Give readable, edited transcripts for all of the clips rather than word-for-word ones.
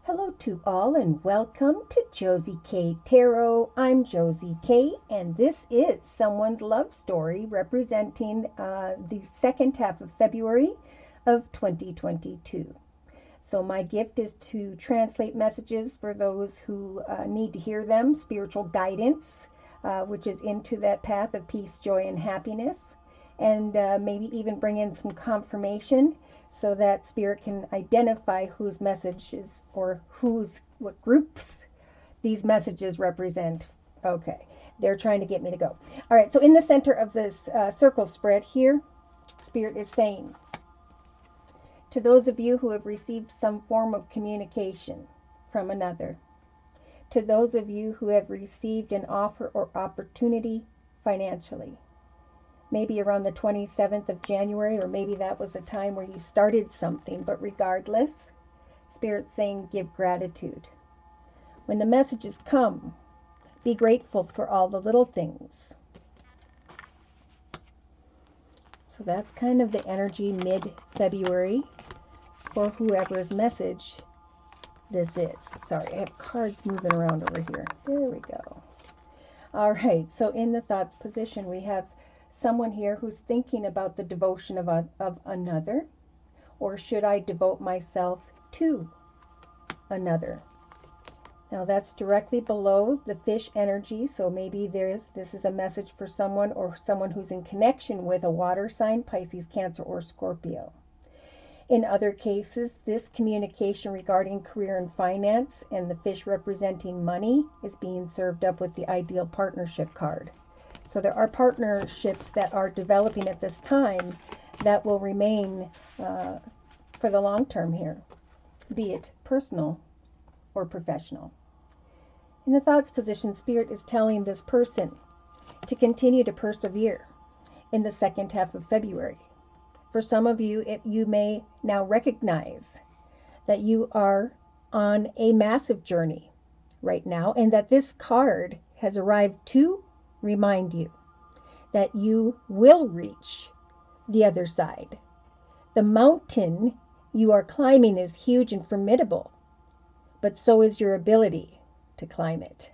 Hello to all and welcome to Josie K Tarot. I'm Josie K and this is someone's love story representing the second half of February of 2022. So my gift is to translate messages for those who need to hear them, spiritual guidance, which is into that path of peace, joy, and happiness, and maybe even bring in some confirmation so that spirit can identify whose messages or what groups these messages represent. Okay, they're trying to get me to go. All right, so in the center of this circle spread here, spirit is saying, to those of you who have received some form of communication from another, to those of you who have received an offer or opportunity financially, maybe around the 27th of January, or maybe that was a time where you started something, but regardless, Spirit's saying give gratitude. When the messages come, be grateful for all the little things. So that's kind of the energy mid-February for whoever's message this is. Sorry, I have cards moving around over here. There we go. All right, so in the thoughts position, we have someone here who's thinking about the devotion of another, or should I devote myself to another? Now that's directly below the fish energy, so maybe this is a message for someone or someone who's in connection with a water sign, Pisces, Cancer, or Scorpio. In other cases, this communication regarding career and finance and the fish representing money is being served up with the ideal partnership card. So there are partnerships that are developing at this time that will remain for the long term here, be it personal or professional. In the thoughts position, Spirit is telling this person to continue to persevere in the second half of February. For some of you, you may now recognize that you are on a massive journey right now, and that this card has arrived to remind you that you will reach the other side. The mountain you are climbing is huge and formidable, but so is your ability to climb it.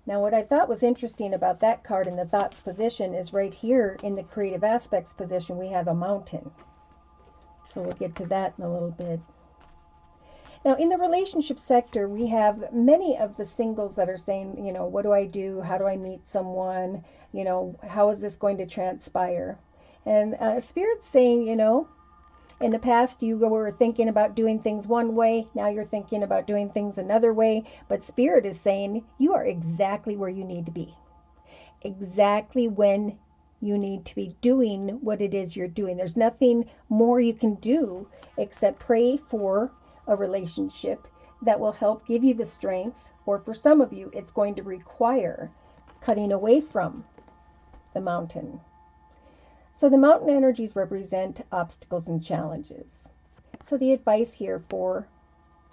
Now, what I thought was interesting about that card in the thoughts position is right here in the creative aspects position, we have a mountain. So we'll get to that in a little bit. Now, in the relationship sector, we have many of the singles that are saying, you know, what do I do? How do I meet someone? You know, how is this going to transpire? And Spirit's saying, you know, in the past you were thinking about doing things one way. Now you're thinking about doing things another way. But Spirit is saying you are exactly where you need to be. Exactly when you need to be doing what it is you're doing. There's nothing more you can do except pray for a relationship that will help give you the strength, or for some of you, it's going to require cutting away from the mountain. So the mountain energies represent obstacles and challenges. So the advice here for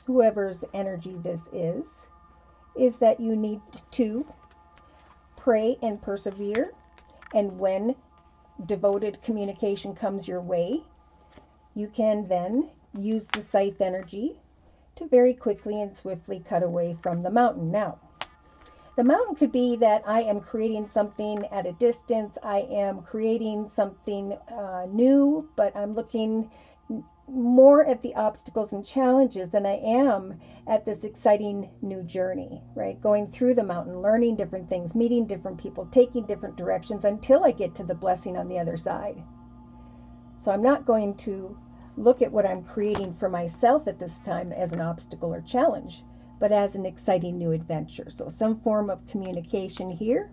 whoever's energy this is that you need to pray and persevere, and when devoted communication comes your way, you can then use the scythe energy to very quickly and swiftly cut away from the mountain. Now, the mountain could be that I am creating something at a distance, I am creating something new, but I'm looking more at the obstacles and challenges than I am at this exciting new journey, right? Going through the mountain, learning different things, meeting different people, taking different directions until I get to the blessing on the other side. So I'm not going to look at what I'm creating for myself at this time as an obstacle or challenge, but as an exciting new adventure. So some form of communication here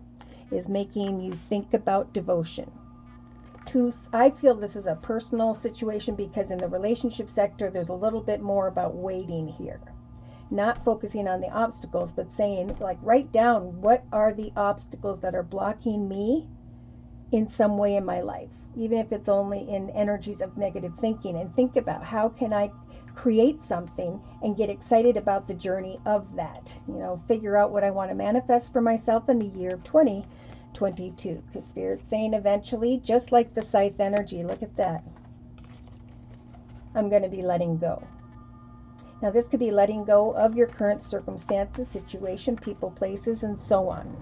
is making you think about devotion. I feel this is a personal situation because in the relationship sector, there's a little bit more about waiting here. Not focusing on the obstacles, but saying, like, write down what are the obstacles that are blocking me in some way in my life, even if it's only in energies of negative thinking, and think about how can I create something and get excited about the journey of that. You know, figure out what I want to manifest for myself in the year of 2022, because Spirit's saying eventually, just like the scythe energy, look at that, I'm going to be letting go. Now this could be letting go of your current circumstances, situation, people, places, and so on.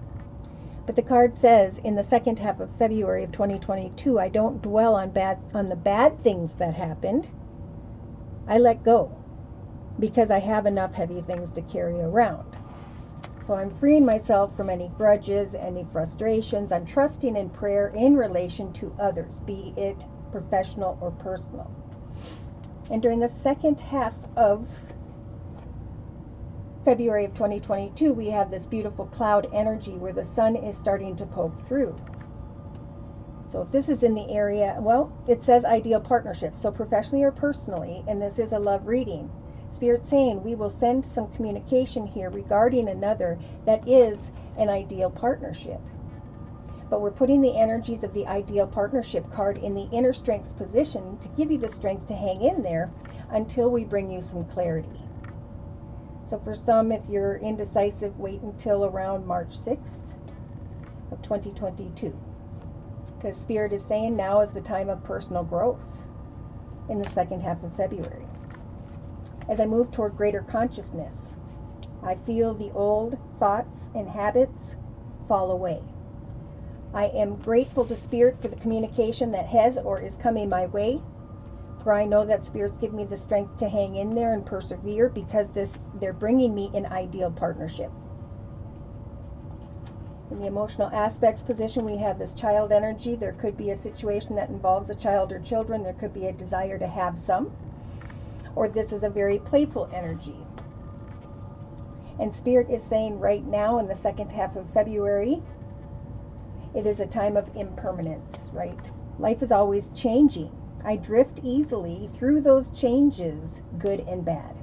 But the card says in the second half of February of 2022, I don't dwell on the bad things that happened. I let go because I have enough heavy things to carry around. So I'm freeing myself from any grudges, any frustrations. I'm trusting in prayer in relation to others, be it professional or personal. And during the second half of February of 2022, we have this beautiful cloud energy where the sun is starting to poke through. So if this is in the area, well, it says ideal partnership, so professionally or personally, and this is a love reading. Spirit saying we will send some communication here regarding another that is an ideal partnership. But we're putting the energies of the ideal partnership card in the inner strengths position to give you the strength to hang in there until we bring you some clarity. So for some, if you're indecisive, wait until around March 6th of 2022. Because Spirit is saying now is the time of personal growth in the second half of February. As I move toward greater consciousness, I feel the old thoughts and habits fall away. I am grateful to Spirit for the communication that has or is coming my way. For I know that Spirit's giving me the strength to hang in there and persevere because they're bringing me an ideal partnership. In the emotional aspects position, we have this child energy. There could be a situation that involves a child or children. There could be a desire to have some. Or this is a very playful energy. And Spirit is saying right now in the second half of February, it is a time of impermanence, right? Life is always changing. I drift easily through those changes, good and bad.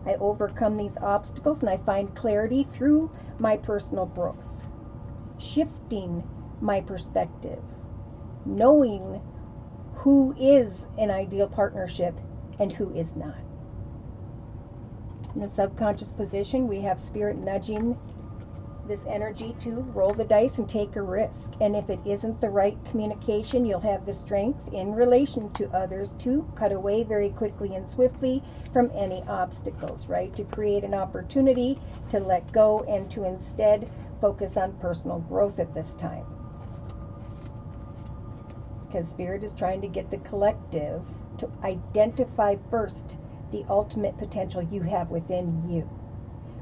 I overcome these obstacles and I find clarity through my personal growth, shifting my perspective, knowing who is an ideal partnership and who is not. In the subconscious position, we have Spirit nudging this energy to roll the dice and take a risk. And if it isn't the right communication, you'll have the strength in relation to others to cut away very quickly and swiftly from any obstacles, right? To create an opportunity to let go and to instead focus on personal growth at this time. Because Spirit is trying to get the collective to identify first the ultimate potential you have within you.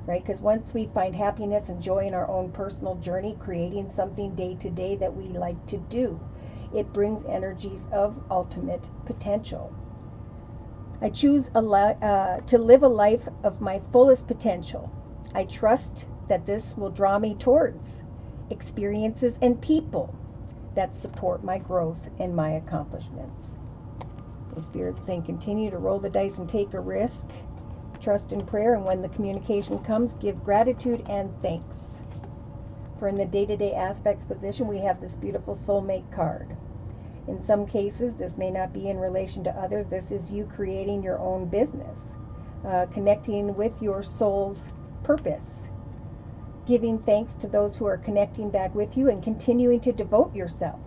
Right? Because once we find happiness and joy in our own personal journey, creating something day to day that we like to do, it brings energies of ultimate potential. I choose to live a life of my fullest potential. I trust that this will draw me towards experiences and people that support my growth and my accomplishments. So Spirit's saying continue to roll the dice and take a risk. Trust in prayer, and when the communication comes, give gratitude and thanks. For in the day-to-day aspects position, we have this beautiful soulmate card. In some cases, this may not be in relation to others. This is you creating your own business, connecting with your soul's purpose, giving thanks to those who are connecting back with you, and continuing to devote yourself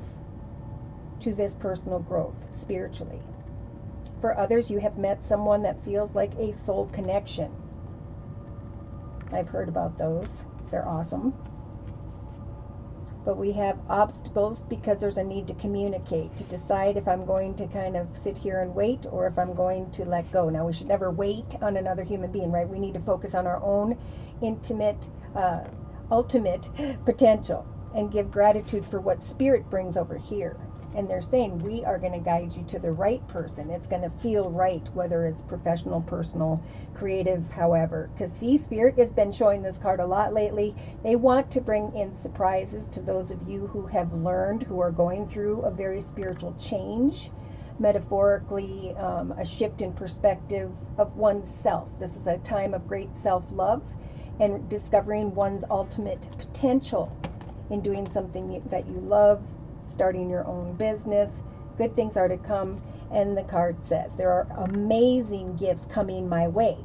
to this personal growth spiritually. For others, you have met someone that feels like a soul connection. I've heard about those. They're awesome. But we have obstacles because there's a need to communicate, to decide if I'm going to kind of sit here and wait or if I'm going to let go. Now, we should never wait on another human being, right? We need to focus on our own intimate, ultimate potential and give gratitude for what Spirit brings over here. And they're saying we are going to guide you to the right person. It's going to feel right, whether it's professional, personal, creative, however. Because see, Spirit has been showing this card a lot lately. They want to bring in surprises to those of you who have learned, who are going through a very spiritual change. Metaphorically, a shift in perspective of oneself. This is a time of great self-love and discovering one's ultimate potential in doing something that you love, starting your own business. Good things are to come, and the card says there are amazing gifts coming my way.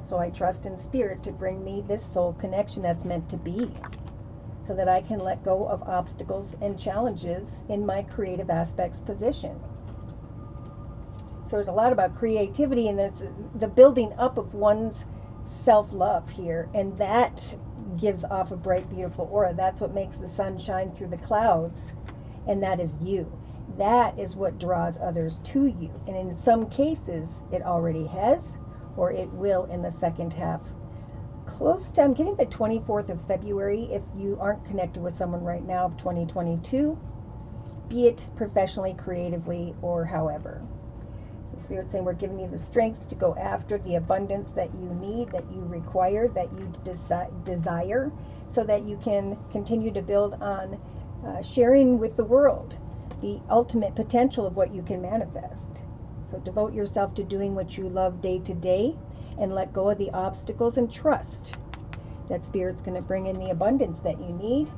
So I trust in Spirit to bring me this soul connection that's meant to be, so that I can let go of obstacles and challenges in my creative aspects position. So there's a lot about creativity, and there's the building up of one's self-love here, and that gives off a bright, beautiful aura. That's what makes the sun shine through the clouds, and that is you. That is what draws others to you, and in some cases it already has, or it will in the second half. Close to, I'm getting the 24th of February, if you aren't connected with someone right now, of 2022, be it professionally, creatively, or however. So Spirit's saying we're giving you the strength to go after the abundance that you need, that you require, that you desire, so that you can continue to build on sharing with the world the ultimate potential of what you can manifest. So devote yourself to doing what you love day to day, and let go of the obstacles, and trust that Spirit's going to bring in the abundance that you need,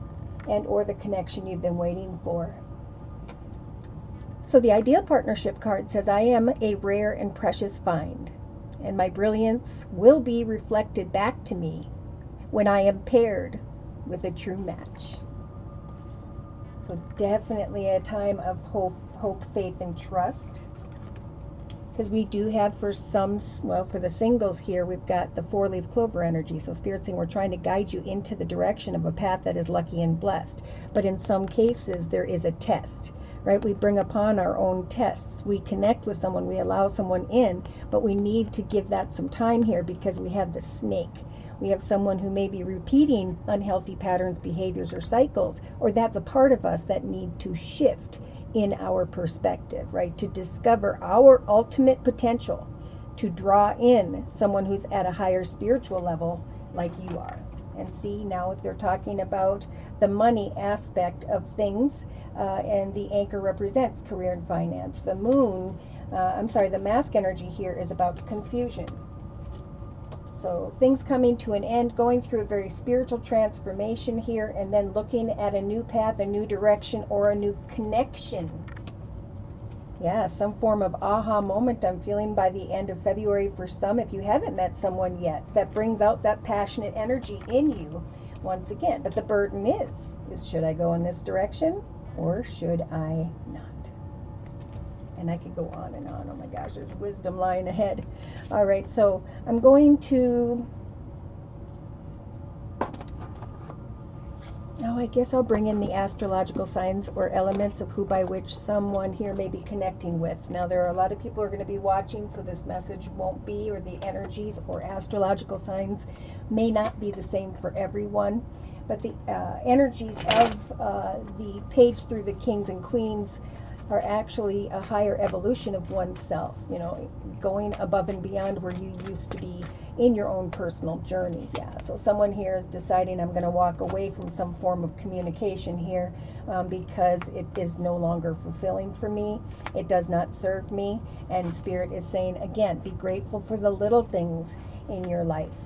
and or the connection you've been waiting for. So the ideal partnership card says, I am a rare and precious find, and my brilliance will be reflected back to me when I am paired with a true match. So definitely a time of hope, faith, and trust. Because we do have, for some, well, for the singles here, we've got the 4-leaf clover energy. So Spirit's saying we're trying to guide you into the direction of a path that is lucky and blessed. But in some cases, there is a test, right? We bring upon our own tests. We connect with someone, we allow someone in, but we need to give that some time here, because we have the snake. We have someone who may be repeating unhealthy patterns, behaviors, or cycles, or that's a part of us that need to shift in our perspective, right? To discover our ultimate potential, to draw in someone who's at a higher spiritual level like you are. And see, now if they're talking about the money aspect of things, and the anchor represents career and finance. The moon, the mask energy here is about confusion. So things coming to an end, going through a very spiritual transformation here, and then looking at a new path, a new direction, or a new connection. Yeah, some form of aha moment I'm feeling by the end of February for some, if you haven't met someone yet, that brings out that passionate energy in you once again. But the burden is should I go in this direction or should I not? And I could go on and on. Oh my gosh, there's wisdom lying ahead. All right, so I'm going to, I guess I'll bring in the astrological signs or elements of who by which someone here may be connecting with. Now, there are a lot of people who are going to be watching, so this message won't be, or the energies or astrological signs may not be the same for everyone. But the energies of the page through the kings and queens are actually a higher evolution of oneself, going above and beyond where you used to be in your own personal journey. Yeah, so someone here is deciding, I'm going to walk away from some form of communication here because it is no longer fulfilling for me. It does not serve me. And Spirit is saying, again, be grateful for the little things in your life.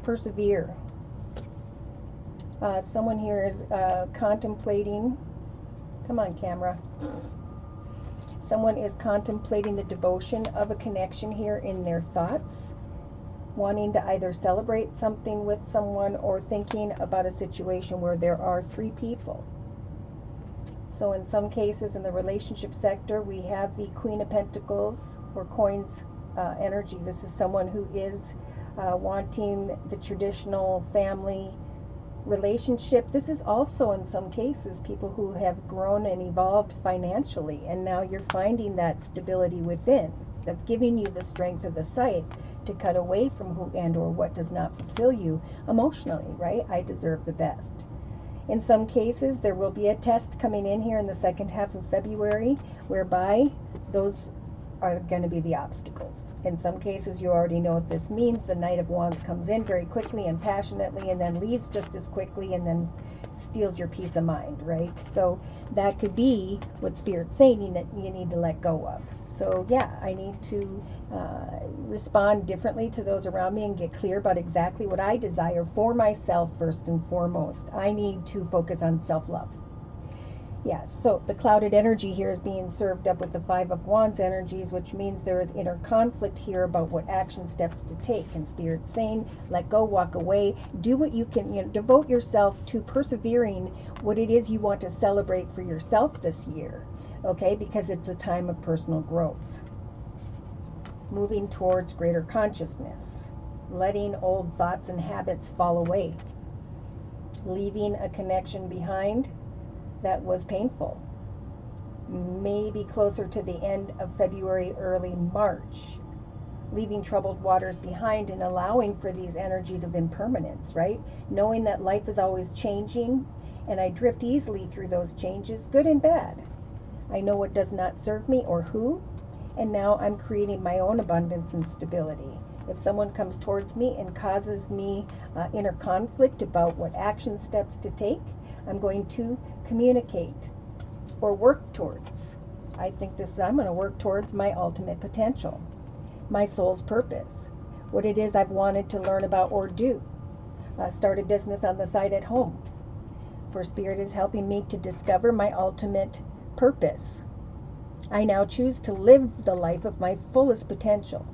Persevere. Someone here is contemplating. Come on, camera. Someone is contemplating the devotion of a connection here in their thoughts, wanting to either celebrate something with someone or thinking about a situation where there are 3 people. So in some cases in the relationship sector, we have the Queen of Pentacles or Coins energy. This is someone who is wanting the traditional family relationship. This is also in some cases people who have grown and evolved financially, and now you're finding that stability within that's giving you the strength of the scythe to cut away from who and or what does not fulfill you emotionally, right? I deserve the best. In some cases there will be a test coming in here in the second half of February, whereby those are going to be the obstacles. In some cases, you already know what this means. The Knight of Wands comes in very quickly and passionately and then leaves just as quickly and then steals your peace of mind, right? So that could be what Spirit's saying you need to let go of. So yeah, I need to respond differently to those around me and get clear about exactly what I desire for myself first and foremost. I need to focus on self-love. Yes, so the clouded energy here is being served up with the 5 of Wands energies, which means there is inner conflict here about what action steps to take. And Spirit's saying, let go, walk away, do what you can, devote yourself to persevering what it is you want to celebrate for yourself this year. okay, because it's a time of personal growth. Moving towards greater consciousness, letting old thoughts and habits fall away, leaving a connection behind that was painful. Maybe closer to the end of February, early March, leaving troubled waters behind and allowing for these energies of impermanence, right? Knowing that life is always changing and I drift easily through those changes, good and bad. I know what does not serve me or who, and now I'm creating my own abundance and stability. If someone comes towards me and causes me inner conflict about what action steps to take, I'm going to communicate or work towards. I'm going to work towards my ultimate potential, my soul's purpose, what it is I've wanted to learn about or do. Start a business on the side at home. For Spirit is helping me to discover my ultimate purpose. I now choose to live the life of my fullest potential,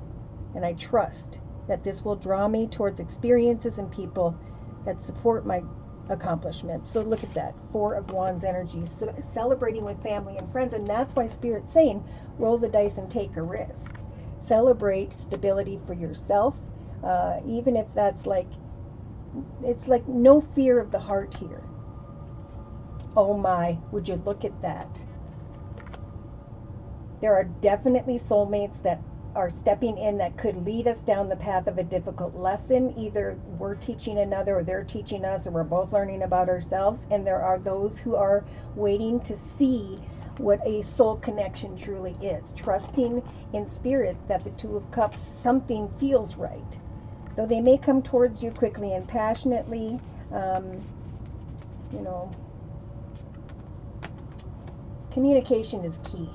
and I trust that this will draw me towards experiences and people that support my accomplishments. So look at that, 4 of Wands energy, celebrating with family and friends, and that's why Spirit's saying roll the dice and take a risk. Celebrate stability for yourself, even if that's it's like no fear of the heart here. Oh my, would you look at that? There are definitely soulmates that are stepping in that could lead us down the path of a difficult lesson. Either we're teaching another, or they're teaching us, or we're both learning about ourselves. And there are those who are waiting to see what a soul connection truly is, trusting in Spirit that the 2 of Cups, something feels right. Though they may come towards you quickly and passionately, communication is key.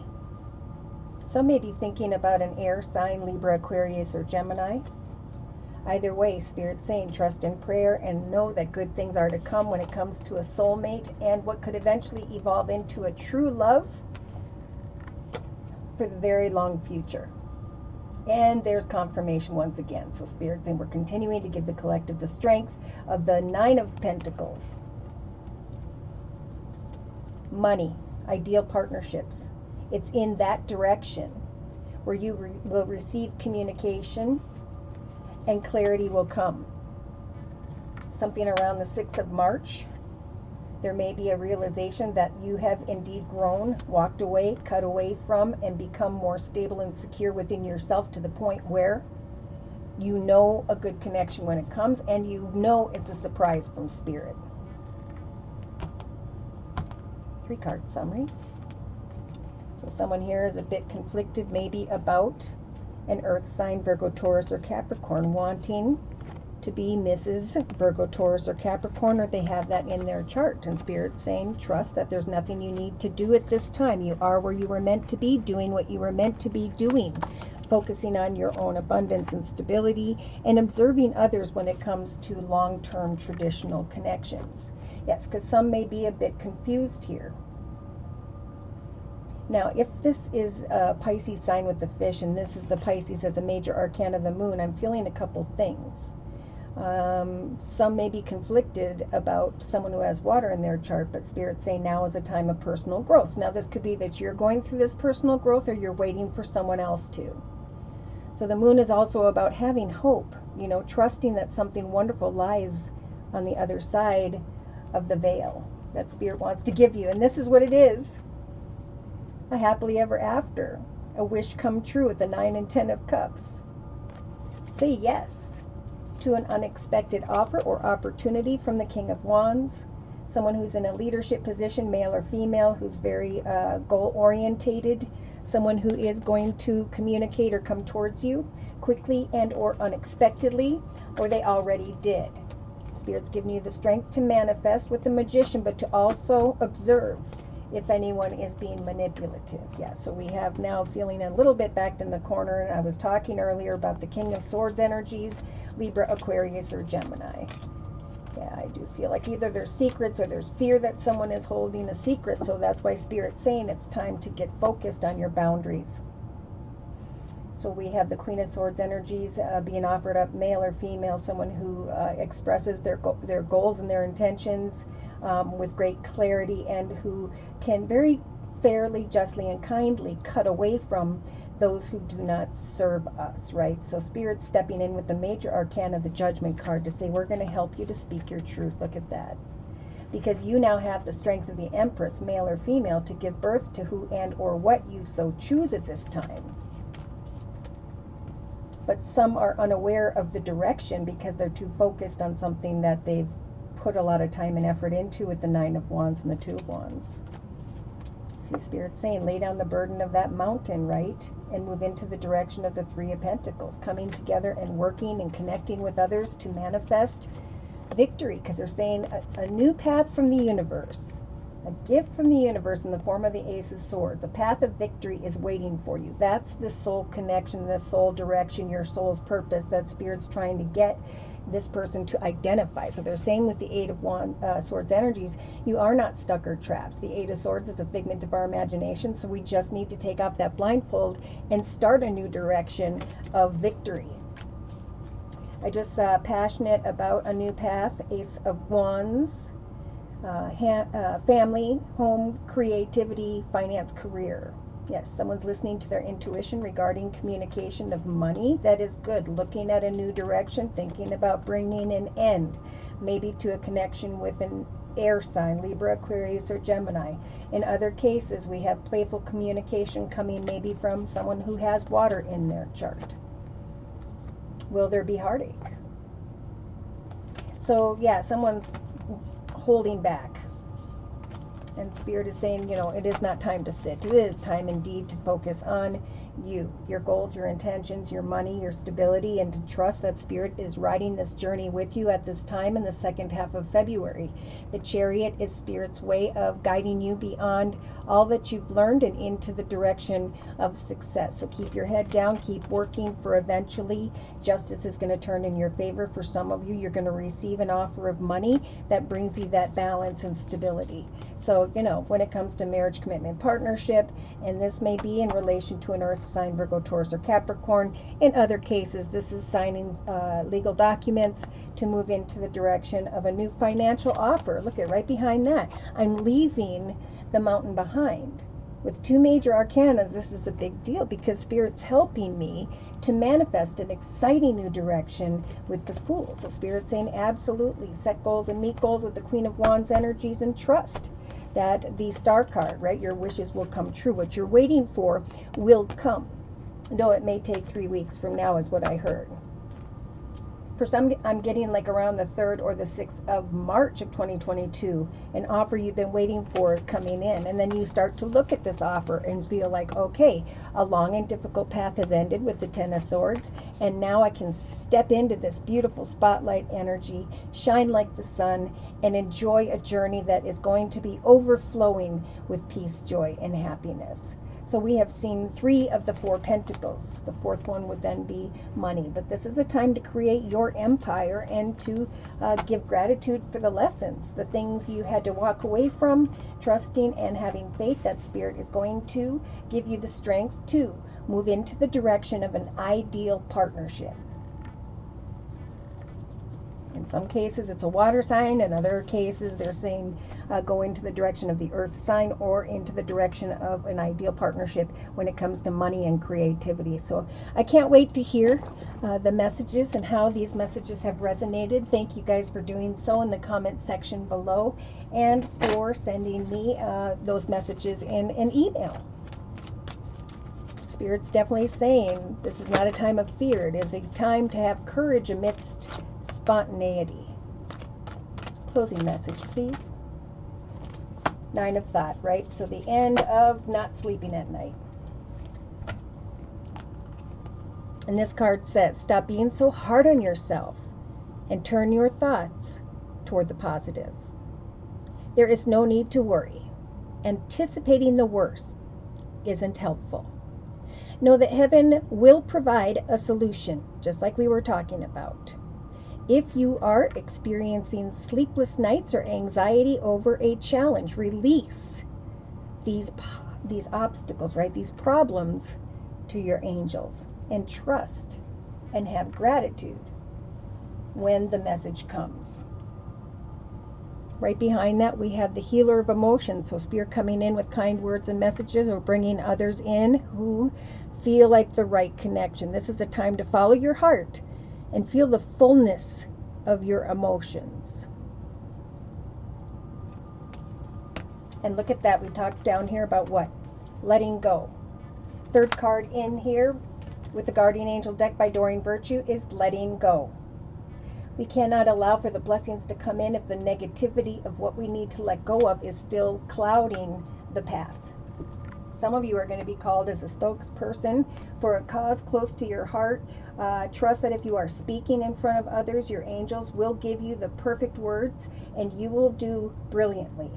Some may be thinking about an air sign, Libra, Aquarius, or Gemini. Either way, Spirit's saying trust in prayer and know that good things are to come when it comes to a soulmate and what could eventually evolve into a true love for the very long future. And there's confirmation once again. So Spirit's saying we're continuing to give the collective the strength of the 9 of Pentacles. Money, ideal partnerships. It's in that direction where you will receive communication and clarity will come. Something around the 6th of March, there may be a realization that you have indeed grown, walked away, cut away from, and become more stable and secure within yourself to the point where you know a good connection when it comes, and you know it's a surprise from Spirit. 3-card summary. So someone here is a bit conflicted maybe about an earth sign, Virgo, Taurus, or Capricorn, wanting to be Mrs. Virgo, Taurus, or Capricorn, or they have that in their chart. And Spirit's saying trust that there's nothing you need to do at this time. You are where you were meant to be, doing what you were meant to be doing, focusing on your own abundance and stability, and observing others when it comes to long-term traditional connections. Yes, because some may be a bit confused here. Now, if this is a Pisces sign with the fish, and this is the Pisces as a major arcana of the moon, I'm feeling a couple things. Some may be conflicted about someone who has water in their chart, but Spirit's saying now is a time of personal growth. Now, this could be that you're going through this personal growth, or you're waiting for someone else to. So the moon is also about having hope, trusting that something wonderful lies on the other side of the veil that Spirit wants to give you. And this is what it is. A happily ever after, a wish come true with the 9 and 10 of Cups. Say yes to an unexpected offer or opportunity from the King of Wands, someone who's in a leadership position, male or female, who's very goal-orientated, someone who is going to communicate or come towards you quickly and or unexpectedly, or they already did. Spirit's giving you the strength to manifest with the Magician, but to also observe if anyone is being manipulative. Yeah, so we have now feeling a little bit backed in the corner, and I was talking earlier about the King of Swords energies, Libra, Aquarius, or Gemini. Yeah, I do feel like either there's secrets or there's fear that someone is holding a secret, so that's why Spirit's saying it's time to get focused on your boundaries. So we have the Queen of Swords energies being offered up, male or female, someone who expresses their goals and their intentions with great clarity, and who can very fairly, justly, and kindly cut away from those who do not serve us, right? So Spirit's stepping in with the major arcana, the Judgment card, to say, we're going to help you to speak your truth. Look at that. Because you now have the strength of the Empress, male or female, to give birth to who and or what you so choose at this time. But some are unaware of the direction because they're too focused on something that they've put a lot of time and effort into with the Nine of Wands and the Two of Wands. See Spirit saying, lay down the burden of that mountain, right? And move into the direction of the Three of Pentacles, coming together and working and connecting with others to manifest victory, because they're saying a new path from the universe, a gift from the universe in the form of the Ace of Swords. A path of victory is waiting for you. That's the soul connection, the soul direction, your soul's purpose that Spirit's trying to get this person to identify. So they're saying with the Eight of Swords energies, you are not stuck or trapped. The Eight of Swords is a figment of our imagination, so we just need to take off that blindfold and start a new direction of victory. I just passionate about a new path. Ace of Wands, family, home, creativity, finance, career. Yes, someone's listening to their intuition regarding communication of money. That is good. Looking at a new direction, thinking about bringing an end, maybe to a connection with an air sign, Libra, Aquarius, or Gemini. In other cases, we have playful communication coming maybe from someone who has water in their chart. Will there be heartache? So yeah, someone's holding back. And Spirit is saying, you know, it is not time to sit. It is time indeed to focus on you, your goals, your intentions, your money, your stability, and to trust that Spirit is riding this journey with you at this time in the second half of February. The Chariot is Spirit's way of guiding you beyond all that you've learned and into the direction of success. So keep your head down, keep working, for eventually justice is going to turn in your favor. For some of you, you're going to receive an offer of money that brings you that balance and stability. So, you know, when it comes to marriage, commitment, partnership, and this may be in relation to an earth sign, Virgo, Taurus, or Capricorn. In other cases, this is signing legal documents to move into the direction of a new financial offer. Look at right behind that. I'm leaving the mountain behind. With two major arcanas, this is a big deal because Spirit's helping me to manifest an exciting new direction with the Fool. So Spirit's saying absolutely set goals and meet goals with the Queen of Wands energies, and trust that the Star card, right, your wishes will come true. What you're waiting for will come, though it may take 3 weeks from now is what I heard. For some, I'm getting like around the 3rd or the 6th of March of 2022, an offer you've been waiting for is coming in. And then you start to look at this offer and feel like, okay, a long and difficult path has ended with the Ten of Swords. And now I can step into this beautiful spotlight energy, shine like the sun, and enjoy a journey that is going to be overflowing with peace, joy, and happiness. So we have seen 3 of the 4 pentacles. The 4th one would then be money. But this is a time to create your empire and to give gratitude for the lessons, the things you had to walk away from, trusting and having faith that Spirit is going to give you the strength to move into the direction of an ideal partnership. In some cases, it's a water sign. In other cases, they're saying go into the direction of the earth sign or into the direction of an ideal partnership when it comes to money and creativity. So I can't wait to hear the messages and how these messages have resonated. Thank you guys for doing so in the comment section below and for sending me those messages in an email. Spirit's definitely saying this is not a time of fear. It is a time to have courage amidst spontaneity. Closing message, please. 9 of Thought, right? So the end of not sleeping at night. And this card says, stop being so hard on yourself and turn your thoughts toward the positive. There is no need to worry. Anticipating the worst isn't helpful. Know that heaven will provide a solution, just like we were talking about. If you are experiencing sleepless nights or anxiety over a challenge, release these obstacles, right? These problems to your angels, and trust and have gratitude when the message comes. Right behind that, we have the healer of emotions. So Spirit coming in with kind words and messages, or bringing others in who feel like the right connection. This is a time to follow your heart and feel the fullness of your emotions. And look at that. We talked down here about what? Letting go. Third card in here with the Guardian Angel deck by Doreen Virtue is letting go. We cannot allow for the blessings to come in if the negativity of what we need to let go of is still clouding the path. Some of you are going to be called as a spokesperson for a cause close to your heart. Trust that if you are speaking in front of others, your angels will give you the perfect words and you will do brilliantly.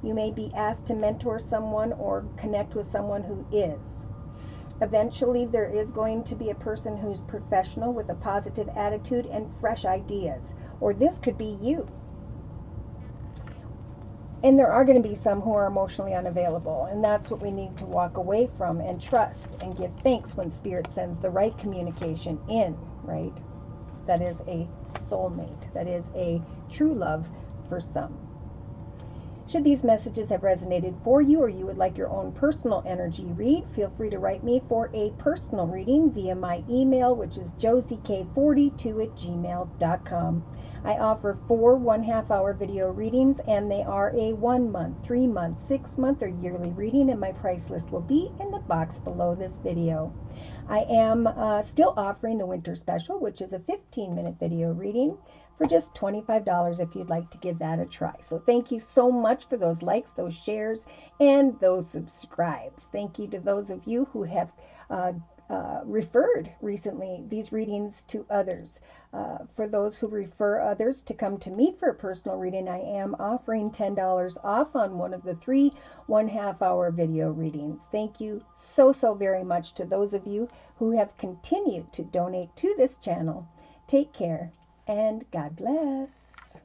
You may be asked to mentor someone or connect with someone who is. Eventually, there is going to be a person who's professional with a positive attitude and fresh ideas. Or this could be you. And there are going to be some who are emotionally unavailable. And that's what we need to walk away from and trust and give thanks when Spirit sends the right communication in, right? That is a soulmate. That is a true love for some. Should these messages have resonated for you, or you would like your own personal energy read, feel free to write me for a personal reading via my email, which is josiek42@gmail.com. I offer 4 1/2-hour video readings, and they are a 1 month, 3 month, 6 month, or yearly reading, and my price list will be in the box below this video. I am still offering the winter special, which is a 15-minute video reading for just $25 if you'd like to give that a try. So thank you so much for those likes, those shares, and those subscribes. Thank you to those of you who have referred recently these readings to others. For those who refer others to come to me for a personal reading, I am offering $10 off on one of the 3 1/2-hour video readings. Thank you so very much to those of you who have continued to donate to this channel. Take care and God bless.